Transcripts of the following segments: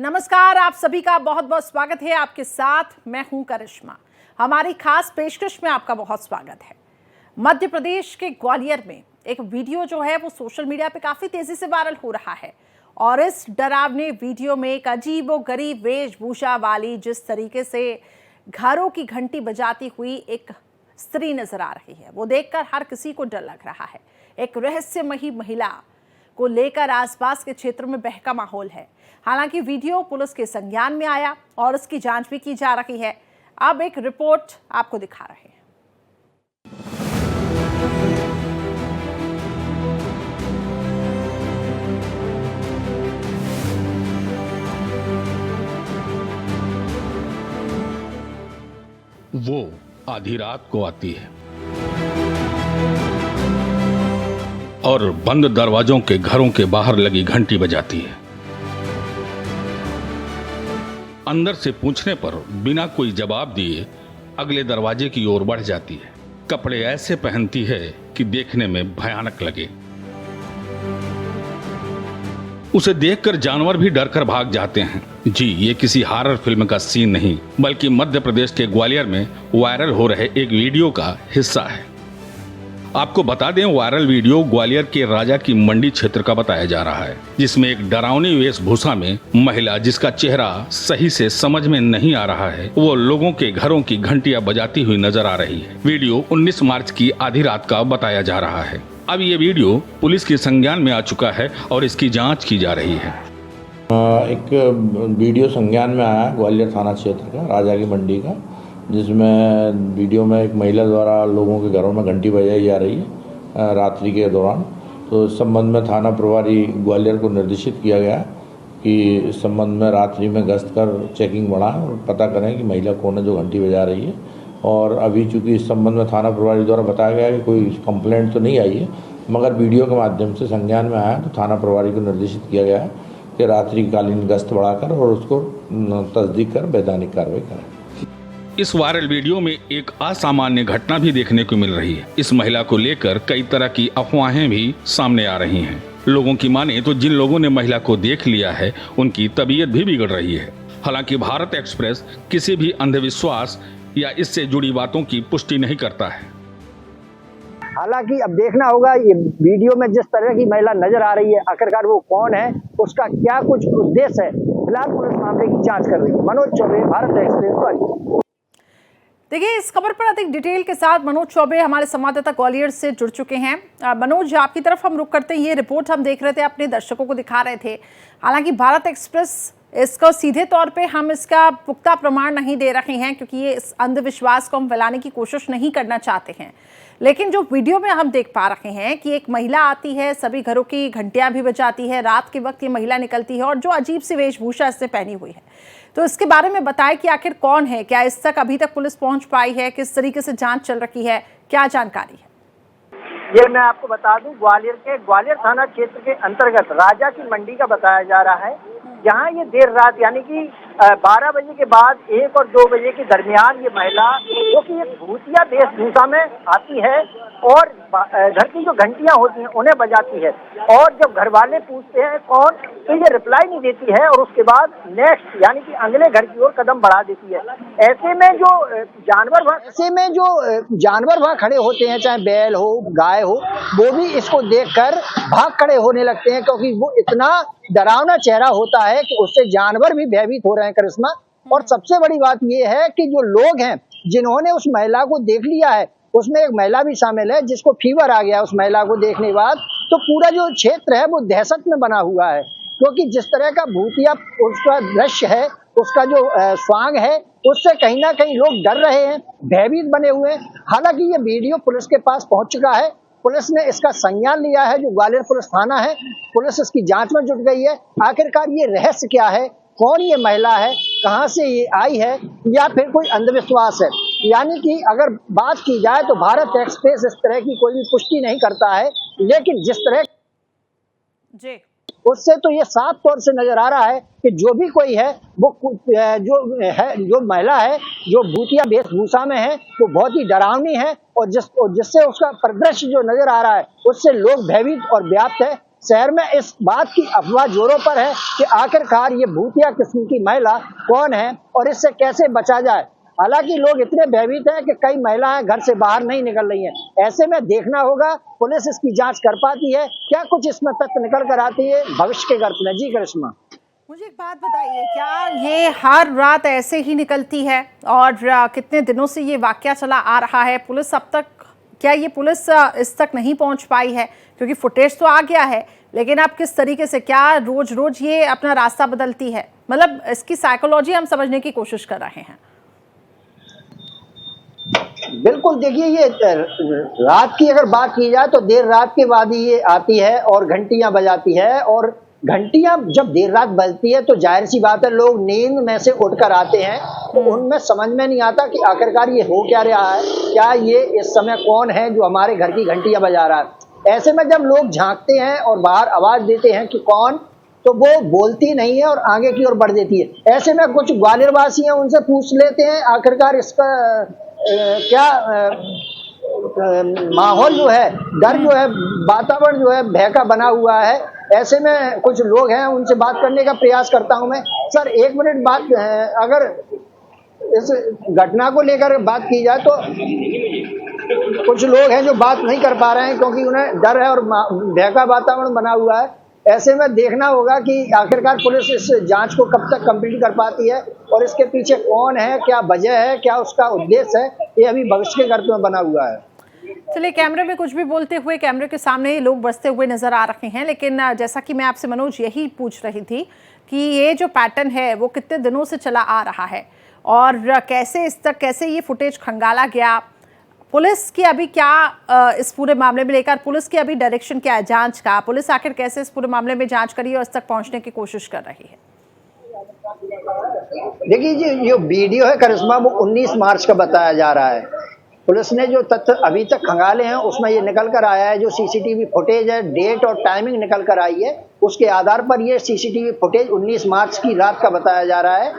नमस्कार, आप सभी का बहुत बहुत स्वागत है। आपके साथ मैं हूं करिश्मा। हमारी खास पेशकश में आपका बहुत स्वागत है। मध्य प्रदेश के ग्वालियर में एक वीडियो जो है वो सोशल मीडिया पे काफी तेजी से वायरल हो रहा है और इस डरावने वीडियो में एक अजीबोगरीब वेशभूषा वाली जिस तरीके से घरों की घंटी बजाती हुई एक स्त्री नजर आ रही है, वो देखकर हर किसी को डर लग रहा है। एक रहस्यमयी महिला को लेकर आसपास के क्षेत्र में बहका माहौल है। हालांकि वीडियो पुलिस के संज्ञान में आया और उसकी जांच भी की जा रही है। अब एक रिपोर्ट आपको दिखा रहे हैं। वो आधी रात को आती है और बंद दरवाजों के घरों के बाहर लगी घंटी बजाती है। अंदर से पूछने पर बिना कोई जवाब दिए अगले दरवाजे की ओर बढ़ जाती है। कपड़े ऐसे पहनती है कि देखने में भयानक लगे। उसे देखकर जानवर भी डरकर भाग जाते हैं। जी, ये किसी हॉरर फिल्म का सीन नहीं, बल्कि मध्य प्रदेश के ग्वालियर में वायरल हो रहे एक वीडियो का हिस्सा है। आपको बता दें, वायरल वीडियो ग्वालियर के राजा की मंडी क्षेत्र का बताया जा रहा है, जिसमें एक डरावनी वेशभूषा में महिला, जिसका चेहरा सही से समझ में नहीं आ रहा है, वो लोगों के घरों की घंटियां बजाती हुई नजर आ रही है। वीडियो 19 मार्च की आधी रात का बताया जा रहा है। अब ये वीडियो पुलिस के संज्ञान में आ चुका है और इसकी जाँच की जा रही है। एक वीडियो संज्ञान में आया ग्वालियर थाना क्षेत्र का, राजा की मंडी का, जिसमें वीडियो में एक महिला द्वारा लोगों के घरों में घंटी बजाई जा रही है रात्रि के दौरान। तो इस संबंध में थाना प्रभारी ग्वालियर को निर्देशित किया गया कि इस संबंध में रात्रि में गश्त कर चेकिंग बढ़ाएं और पता करें कि महिला कौन है जो घंटी बजा रही है। और अभी चूँकि इस संबंध में थाना प्रभारी द्वारा बताया गया कि कोई कंप्लेंट तो नहीं आई है, मगर वीडियो के माध्यम से संज्ञान में आया, तो थाना प्रभारी को निर्देशित किया गया है कि रात्रिकालीन गश्त बढ़ाकर और उसको तस्दीक कर वैधानिक कार्रवाई करें। इस वायरल वीडियो में एक असामान्य घटना भी देखने को मिल रही है। इस महिला को लेकर कई तरह की अफवाहें भी सामने आ रही हैं। लोगों की माने तो जिन लोगों ने महिला को देख लिया है, उनकी तबीयत भी बिगड़ रही है। हालांकि भारत एक्सप्रेस किसी भी अंधविश्वास या इससे जुड़ी बातों की पुष्टि नहीं करता है। हालांकि अब देखना होगा ये वीडियो में जिस तरह की महिला नजर आ रही है, आखिरकार वो कौन है, उसका क्या कुछ उद्देश्य है। फिलहाल पुलिस मामले की जांच कर रही है। मनोज चौबे, भारत एक्सप्रेस, ग्वालियर। देखिए, इस खबर पर अधिक डिटेल के साथ मनोज चौबे हमारे संवाददाता ग्वालियर से जुड़ चुके हैं। मनोज, आपकी तरफ हम रुक करते हैं। ये रिपोर्ट हम देख रहे थे, अपने दर्शकों को दिखा रहे थे। हालांकि भारत एक्सप्रेस इसको सीधे तौर पे हम इसका पुख्ता प्रमाण नहीं दे रहे हैं, क्योंकि ये इस अंधविश्वास को हम फैलाने की कोशिश नहीं करना चाहते हैं। लेकिन जो वीडियो में हम देख पा रहे हैं कि एक महिला आती है, सभी घरों की घंटियां भी बजाती है, रात के वक्त ये महिला निकलती है और जो अजीब सी वेशभूषा इससे पहनी हुई है, तो इसके बारे में बताएं कि आखिर कौन है, क्या इस तक अभी तक पुलिस पहुंच पाई है, किस तरीके से जांच चल रही है, क्या जानकारी है? ये मैं आपको बता दूं, ग्वालियर थाना क्षेत्र के अंतर्गत राजा की मंडी का बताया जा रहा है। यहाँ ये देर रात यानी कि 12 बजे के बाद 1 और 2 बजे के दरमियान ये महिला, जो कि एक भूतिया वेशभूषा में आती है और घर की जो घंटियां होती हैं उन्हें बजाती है। और जब घर वाले पूछते हैं कौन, तो ये रिप्लाई नहीं देती है और उसके बाद नेक्स्ट यानी कि अगले घर की ओर कदम बढ़ा देती है। ऐसे में जो जानवर वहाँ खड़े होते हैं, चाहे बैल हो, गाय हो, वो भी इसको देखकर भाग खड़े होने लगते हैं, क्योंकि वो इतना डरावना चेहरा होता है कि उससे जानवर भी भयभीत हो रहे हैं करिश्मा। और सबसे बड़ी बात ये है कि जो लोग हैं जिन्होंने उस महिला को देख लिया है, उसमें एक महिला भी शामिल है जिसको फीवर आ गया उस महिला को देखने के बाद। तो पूरा जो क्षेत्र है वो दहशत में बना हुआ है, क्योंकि जिस तरह का भूतिया उसका दृश्य है, उसका जो स्वांग है, उससे कहीं ना कहीं लोग डर रहे हैं, भयभीत बने हुए हैं। हालांकि ये वीडियो पुलिस के पास पहुंच चुका है, पुलिस ने इसका संज्ञान लिया है। जो ग्वालियर पुलिस थाना है, पुलिस इसकी जांच में जुट गई है। आखिरकार ये रहस्य क्या है, कौन ये महिला है, कहां से ये आई है, या फिर कोई अंधविश्वास है। यानी कि अगर बात की जाए तो भारत एक्सप्रेस इस तरह की कोई भी पुष्टि नहीं करता है, लेकिन जिस तरह जी उससे तो ये साफ तौर से नजर आ रहा है कि जो भी कोई है वो जो महिला है जो भूतिया वेशभूषा में है वो बहुत ही डरावनी है, और जिससे उसका परिदृश्य जो नजर आ रहा है उससे लोग भयभीत और व्याप्त है। शहर में इस बात की अफवाह जोरों पर है कि आखिरकार ये भूतिया किस्म की महिला कौन है और इससे कैसे बचा जाए। हालांकि लोग इतने भयभीत हैं कि कई महिलाएं घर से बाहर नहीं निकल रही हैं। ऐसे में देखना होगा पुलिस इसकी जांच कर पाती है, क्या कुछ इसमें तथ्य निकल कर आती है भविष्य के गर्त में। जी करिश्मा, मुझे एक बात बताइए, क्या ये हर रात ऐसे ही निकलती है और कितने दिनों से ये वाकया चला आ रहा है? पुलिस अब तक, क्या ये पुलिस इस तक नहीं पहुंच पाई है? क्योंकि फुटेज तो आ गया है, लेकिन आप किस तरीके से, क्या रोज रोज ये अपना रास्ता बदलती है? मतलब इसकी साइकोलॉजी हम समझने की कोशिश कर रहे हैं। बिल्कुल, देखिए ये रात की अगर बात की जाए तो देर रात के बाद ही ये आती है और घंटियां बजाती है। और घंटियां जब देर रात बजती है तो जाहिर सी बात है लोग नींद में से उठकर आते हैं, तो उनमें समझ में नहीं आता कि आखिरकार ये हो क्या रहा है, क्या ये इस समय कौन है जो हमारे घर की घंटियां बजा रहा है। ऐसे में जब लोग झांकते हैं और बाहर आवाज देते हैं कि कौन, तो वो बोलती नहीं है और आगे की ओर बढ़ देती है। ऐसे में कुछ ग्वालियर वासी हैं, उनसे पूछ लेते हैं आखिरकार इसका क्या माहौल जो है, डर जो है, वातावरण जो है भय का बना हुआ है। ऐसे में कुछ लोग हैं, उनसे बात करने का प्रयास करता हूं मैं। सर, एक मिनट बात, अगर इस घटना को लेकर बात की जाए तो कुछ लोग हैं जो बात नहीं कर पा रहे हैं क्योंकि उन्हें डर है और भय का वातावरण बना हुआ है। ऐसे में देखना होगा कि आखिरकार पुलिस इस जांच को कब तक कंप्लीट कर पाती है और इसके पीछे कौन है, क्या वजह है, क्या उसका उद्देश्य है, ये अभी भविष्य के गर्त में बना हुआ है। चलिए, कैमरे में कुछ भी बोलते हुए कैमरे के सामने लोग बसते हुए नजर आ रहे हैं, लेकिन जैसा कि मैं आपसे मनोज यही पूछ रही थी कि ये जो पैटर्न है वो कितने दिनों से चला आ रहा है और कैसे इस तक, कैसे ये फुटेज खंगाला गया, पुलिस की अभी क्या इस पूरे मामले में लेकर पुलिस की अभी डायरेक्शन क्या है जांच का, पुलिस आखिर कैसे इस पूरे मामले में जांच करी और इस तक पहुंचने की कोशिश कर रही है? देखिए जी, जो वीडियो है करिश्मा वो 19 मार्च का बताया जा रहा है। पुलिस ने जो तथ्य अभी तक खंगाले हैं उसमें ये निकल कर आया है, जो सीसीटीवी फुटेज है, डेट और टाइमिंग निकल कर आई है, उसके आधार पर ये सीसीटीवी फुटेज 19 मार्च की रात का बताया जा रहा है।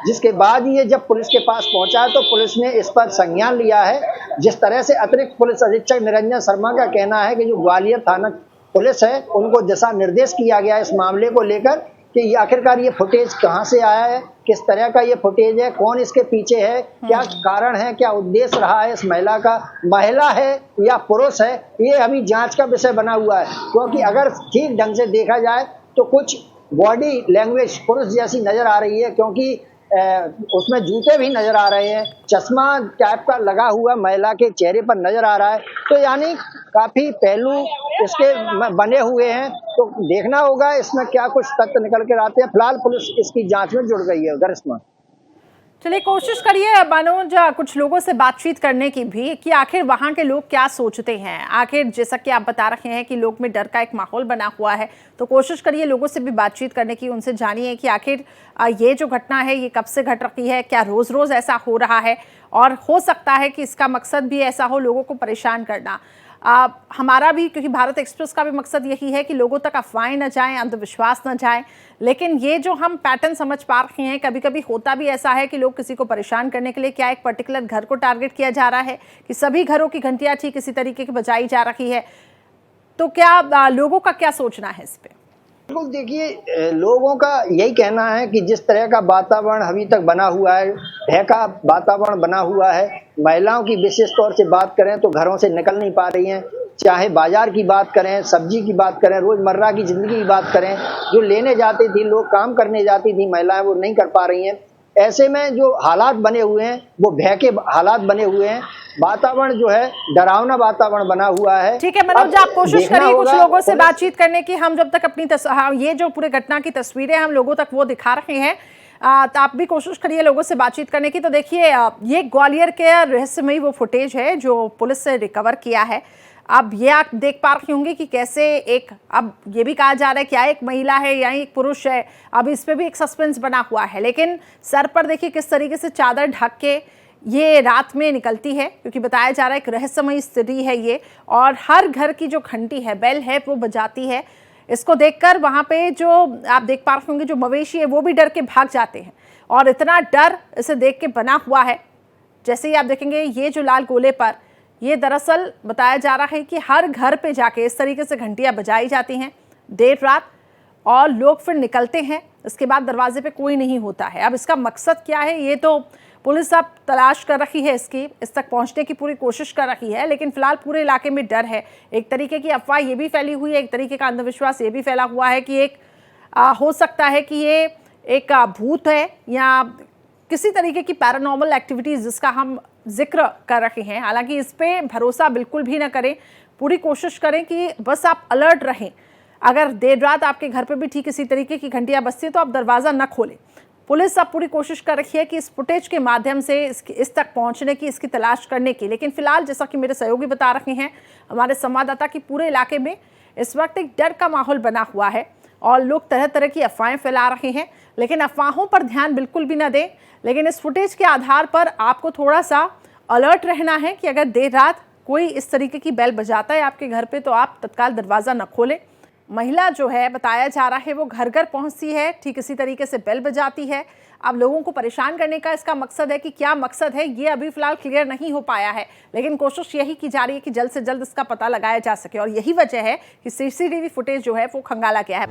जिसके बाद ये जब पुलिस के पास पहुंचा है तो पुलिस ने इस पर संज्ञान लिया है। जिस तरह से अतिरिक्त पुलिस अधीक्षक निरंजन शर्मा का कहना है कि जो ग्वालियर थाना पुलिस है उनको दिशा निर्देश किया गया इस मामले को लेकर कि आखिरकार ये फुटेज कहां से आया है, किस तरह का ये फुटेज है, कौन इसके पीछे है, क्या कारण है, क्या उद्देश्य रहा है इस महिला का, महिला है या पुरुष है, ये अभी जांच का विषय बना हुआ है। क्योंकि अगर ठीक ढंग से देखा जाए तो कुछ बॉडी लैंग्वेज पुरुष जैसी नजर आ रही है, क्योंकि उसमें जूते भी नजर आ रहे हैं, चश्मा टाइप का लगा हुआ महिला के चेहरे पर नजर आ रहा है, तो यानी काफी पहलू इसके बने हुए हैं। तो देखना होगा इसमें क्या कुछ तथ्य निकल कर आते हैं। फिलहाल पुलिस इसकी जांच में जुड़ गई है। गरिश्मा, चलिए कोशिश करिए मनोज कुछ लोगों से बातचीत करने की भी कि आखिर वहाँ के लोग क्या सोचते हैं। आखिर जैसा कि आप बता रहे हैं कि लोग में डर का एक माहौल बना हुआ है, तो कोशिश करिए लोगों से भी बातचीत करने की, उनसे जानिए कि आखिर ये जो घटना है ये कब से घट रही है, क्या रोज़ रोज़ ऐसा हो रहा है और हो सकता है कि इसका मकसद भी ऐसा हो लोगों को परेशान करना। हमारा भी, क्योंकि भारत एक्सप्रेस का भी मकसद यही है कि लोगों तक अफवाहें न जाएं, अंधविश्वास न जाएं, लेकिन ये जो हम पैटर्न समझ पा रहे हैं, कभी कभी होता भी ऐसा है कि लोग किसी को परेशान करने के लिए, क्या एक पर्टिकुलर घर को टारगेट किया जा रहा है कि सभी घरों की घंटियां ठीक किसी तरीके की बजाई जा रही है, तो क्या लोगों का क्या सोचना है इस पे? बिल्कुल, देखिए लोगों का यही कहना है कि जिस तरह का वातावरण अभी तक बना हुआ है, भय का वातावरण बना हुआ है, महिलाओं की विशेष तौर से बात करें तो घरों से निकल नहीं पा रही हैं, चाहे बाजार की बात करें, सब्जी की बात करें, रोजमर्रा की जिंदगी की बात करें, जो लेने जाती थी, लोग काम करने जाती थी महिलाएं, वो नहीं कर पा रही हैं। ऐसे में जो हालात बने हुए हैं वो भय के हालात बने हुए हैं, वातावरण जो है डरावना वातावरण बना हुआ है। ठीक है मनोज, आप कोशिश करिए कुछ लोगों से बातचीत करने की। हम जब तक अपनी ये जो पूरे घटना की तस्वीरें हम लोगों तक वो दिखा रहे हैं, तो आप भी कोशिश करिए लोगों से बातचीत करने की। तो देखिए, ये ग्वालियर के रहस्यमयी वो फुटेज है जो पुलिस से रिकवर किया है। अब ये आप देख पा रही होंगी कि कैसे एक, अब ये भी कहा जा रहा है क्या एक महिला है या एक पुरुष है, अब इस पे भी एक सस्पेंस बना हुआ है। लेकिन सर पर देखिए किस तरीके से चादर ढक के ये रात में निकलती है, क्योंकि बताया जा रहा है एक रहस्यमयी स्थिति है ये, और हर घर की जो घंटी है, बेल है, वो बजाती है। इसको देखकर वहाँ पे जो आप देख पा रहे होंगे जो मवेशी है वो भी डर के भाग जाते हैं, और इतना डर इसे देख के बना हुआ है। जैसे ही आप देखेंगे ये जो लाल गोले पर, ये दरअसल बताया जा रहा है कि हर घर पे जाके इस तरीके से घंटियां बजाई जाती हैं, देर रात और लोग फिर निकलते हैं, इसके बाद दरवाजे पे कोई नहीं होता है। अब इसका मकसद क्या है ये तो पुलिस अब तलाश कर रही है, इस तक पहुंचने की पूरी कोशिश कर रही है, लेकिन फिलहाल पूरे इलाके में डर है। एक तरीके की अफवाह ये भी फैली हुई है, एक तरीके का अंधविश्वास ये भी फैला हुआ है कि हो सकता है कि ये एक भूत है या किसी तरीके की पैरानॉर्मल एक्टिविटीज़ जिसका हम जिक्र कर रहे हैं। हालांकि इस पे भरोसा बिल्कुल भी ना करें, पूरी कोशिश करें कि बस आप अलर्ट रहें। अगर देर रात आपके घर पे भी ठीक इसी तरीके की घंटियां बजती है तो आप दरवाज़ा न खोलें। पुलिस अब पूरी कोशिश कर रही है कि इस फुटेज के माध्यम से इस तक पहुंचने की, इसकी तलाश करने की, लेकिन फिलहाल जैसा कि मेरे सहयोगी बता रहे हैं, हमारे संवाददाता की पूरे इलाके में इस वक्त एक डर का माहौल बना हुआ है और लोग तरह तरह की अफवाहें फैला रहे हैं, लेकिन अफवाहों पर ध्यान बिल्कुल भी ना दें। लेकिन इस फुटेज के आधार पर आपको थोड़ा सा अलर्ट रहना है कि अगर देर रात कोई इस तरीके की बेल बजाता है आपके घर पे तो आप तत्काल दरवाज़ा न खोलें। महिला जो है बताया जा रहा है वो घर घर पहुंचती है, ठीक इसी तरीके से बेल बजाती है। अब लोगों को परेशान करने का इसका मकसद है कि क्या मकसद है ये अभी फिलहाल क्लियर नहीं हो पाया है, लेकिन कोशिश यही की जा रही है कि जल्द से जल्द इसका पता लगाया जा सके और यही वजह है कि सीसीटीवी फुटेज जो है वो खंगाला गया है।